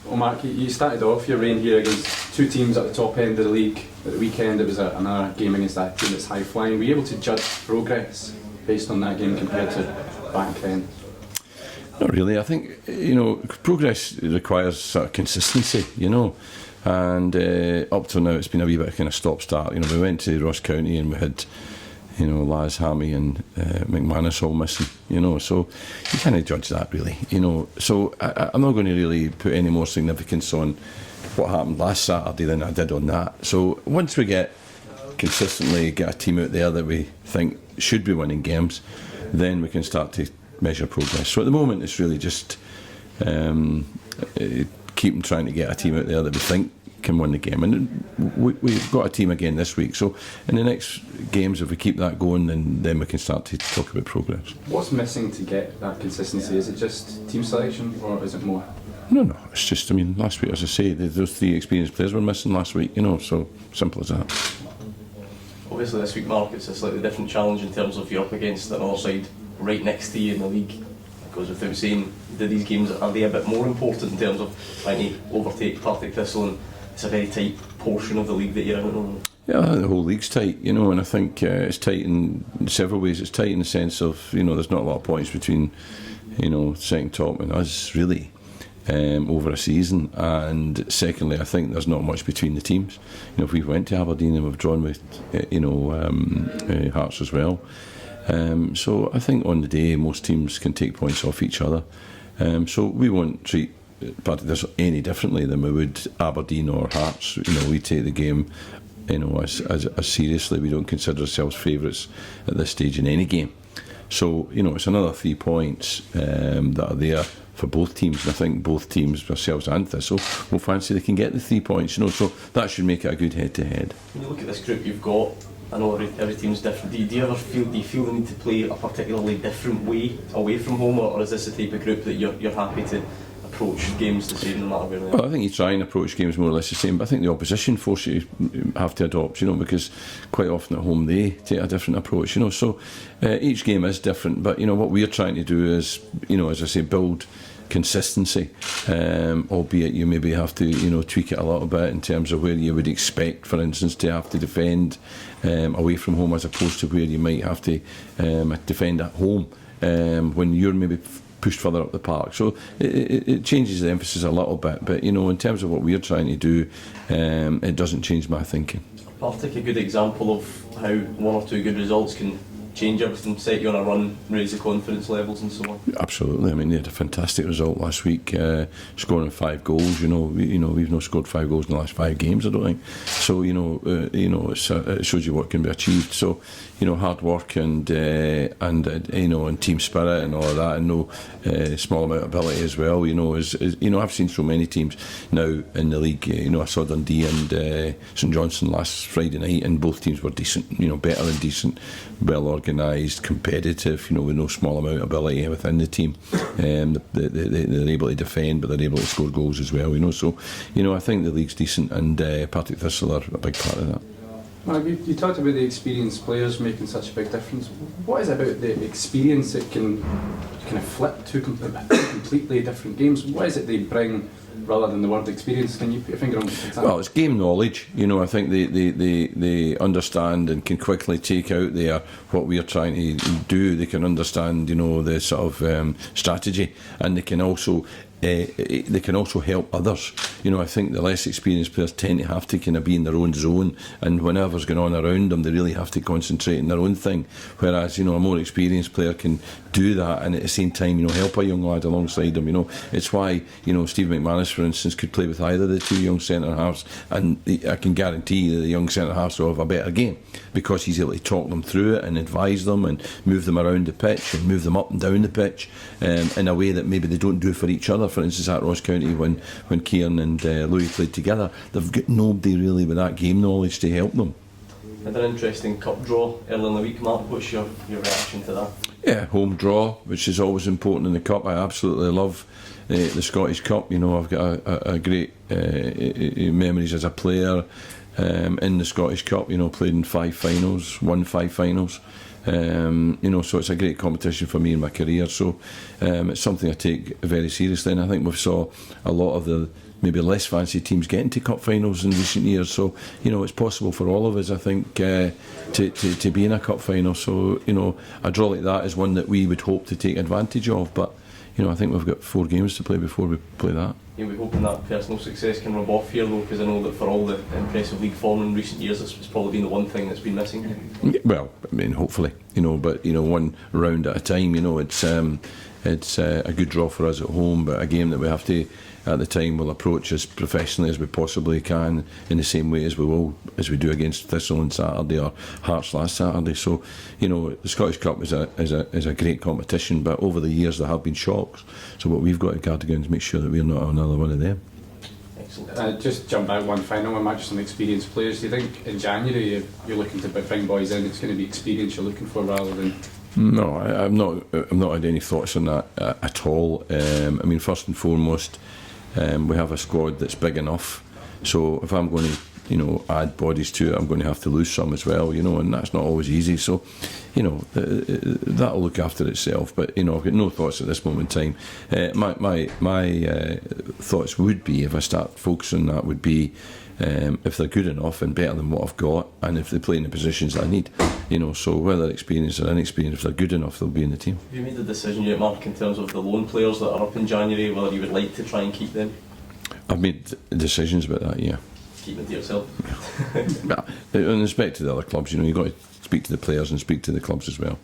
Well, Mark, you started off your reign here against two teams at the top end of the league. At the weekend, it was another game against that team that's high flying. Were you able to judge progress based on that game compared to back then? Not really. I think, progress requires sort of consistency, and up till now it's been a wee bit of kind of stop-start. We went to Ross County and we had, Laz, Hammy and McManus all missing, so you can't judge that really, so I'm not going to really put any more significance on what happened last Saturday than I did on that. So once we consistently get a team out there that we think should be winning games, then we can start to measure progress. So at the moment it's really just keep trying to get a team out there that we think can win the game, and we've got a team again this week, so in the next games if we keep that going, then we can start to talk about progress. What's missing to get that consistency? Is it just team selection or is it more? No, it's just, last week, as I say, those three experienced players were missing last week, so simple as that. Obviously this week, Mark, it's a slightly different challenge in terms of you're up against another side right next to you in the league. It goes without saying, these games, are they a bit more important in terms of trying to overtake Partick, Thistle, and it's a very tight portion of the league that you're in? Yeah, I think the whole league's tight, and I think it's tight in several ways. It's tight in the sense of, there's not a lot of points between, second top and us, really, over a season. And secondly, I think there's not much between the teams. If we went to Aberdeen and we've drawn with, Hearts as well. So I think on the day, most teams can take points off each other. So we won't treat Partick Thistle any differently than we would Aberdeen or Hearts. We take the game, as seriously. We don't consider ourselves favourites at this stage in any game. So it's another 3 points that are there for both teams, and I think both teams, ourselves and Thistle, will fancy they can get the 3 points. So that should make it a good head-to-head. When you look at this group you've got, I know every team's different. Do you feel the need to play a particularly different way away from home, or is this the type of group that you're happy to approach games the same no matter where they are? Well, I think you try and approach games more or less the same, but I think the opposition force you have to adopt, because quite often at home they take a different approach, so each game is different, but what we're trying to do is, as I say, build consistency, albeit you maybe have to tweak it a little bit in terms of where you would expect, for instance, to have to defend away from home as opposed to where you might have to defend at home when you're maybe pushed further up the park. So it changes the emphasis a little bit, but in terms of what we're trying to do, it doesn't change my thinking. Partick a good example of how one or two good results can change everything, set you on a run, raise the confidence levels and so on? Absolutely. They had a fantastic result last week, scoring 5 goals. We've not scored 5 goals in the last 5 games, I don't think. So it shows you what can be achieved. So hard work and team spirit and all of that, and no small amount of ability as well. I've seen so many teams now in the league. I saw Dundee and St Johnstone last Friday night, and both teams were decent. Better than decent, well organised, competitive. With no small amount of ability within the team. They're able to defend, but they're able to score goals as well. So I think the league's decent, and Partick Thistle are a big part of that. Mark, you talked about the experienced players making such a big difference. What is it about the experience that can kind of flip two completely different games? What is it they bring rather than the word experience? Can you put your finger on it? Well, it's game knowledge. I think they understand and can quickly take out what we are trying to do. They can understand, the sort of strategy, and they can also help others. I think the less experienced players tend to have to kind of be in their own zone, and whenever's going on around them, they really have to concentrate on their own thing. Whereas, a more experienced player can do that, and at the same time, help a young lad alongside them. It's why, Steve McManus, for instance, could play with either of the two young centre halves, and I can guarantee that the young centre halves will have a better game because he's able to talk them through it and advise them and move them around the pitch and move them up and down the pitch in a way that maybe they don't do for each other. For instance, at Ross County, when Kieran and Louis played together, they've got nobody really with that game knowledge to help them. Had an interesting cup draw earlier in the week, Mark. What's your reaction to that? Yeah, home draw, which is always important in the cup. I absolutely love the Scottish Cup. I've got a great memories as a player in the Scottish Cup. Played in 5 finals, won 5 finals. So it's a great competition for me in my career. So it's something I take very seriously, and I think we've saw a lot of the maybe less fancy teams getting to cup finals in recent years. So it's possible for all of us, I think, to be in a cup final. So a draw like that is one that we would hope to take advantage of. But I think we've got 4 games to play before we play that. We're hoping that personal success can rub off here, though, because I know that for all the impressive league form in recent years, this has probably been the one thing that's been missing. Well, I mean, hopefully, but one round at a time. It's a good draw for us at home, but a game that we have to, at the time, will approach as professionally as we possibly can, in the same way as we do against Thistle on Saturday or Hearts last Saturday. So, the Scottish Cup is a great competition, but over the years there have been shocks. So what we've got to guard against is make sure that we're not another one of them. Just jump out one final one, match some experienced players. Do you think in January you're looking to bring boys in, it's going to be experience you're looking for rather than? No, I've not had any thoughts on that at all. I mean, first and foremost, we have a squad that's big enough. So if I'm going to, add bodies to it, I'm going to have to lose some as well. And that's not always easy. So, that'll look after itself. But I've got no thoughts at this moment in time. My thoughts would be, if I start focusing on that, would be if they're good enough and better than what I've got, and if they play in the positions that I need. So whether experienced or inexperienced, if they're good enough, they'll be in the team. Have you made the decision yet, Mark, in terms of the loan players that are up in January, whether you would like to try and keep them? I've made decisions about that, yeah. Keep them to yourself? In respect to the other clubs, you've got to speak to the players and speak to the clubs as well.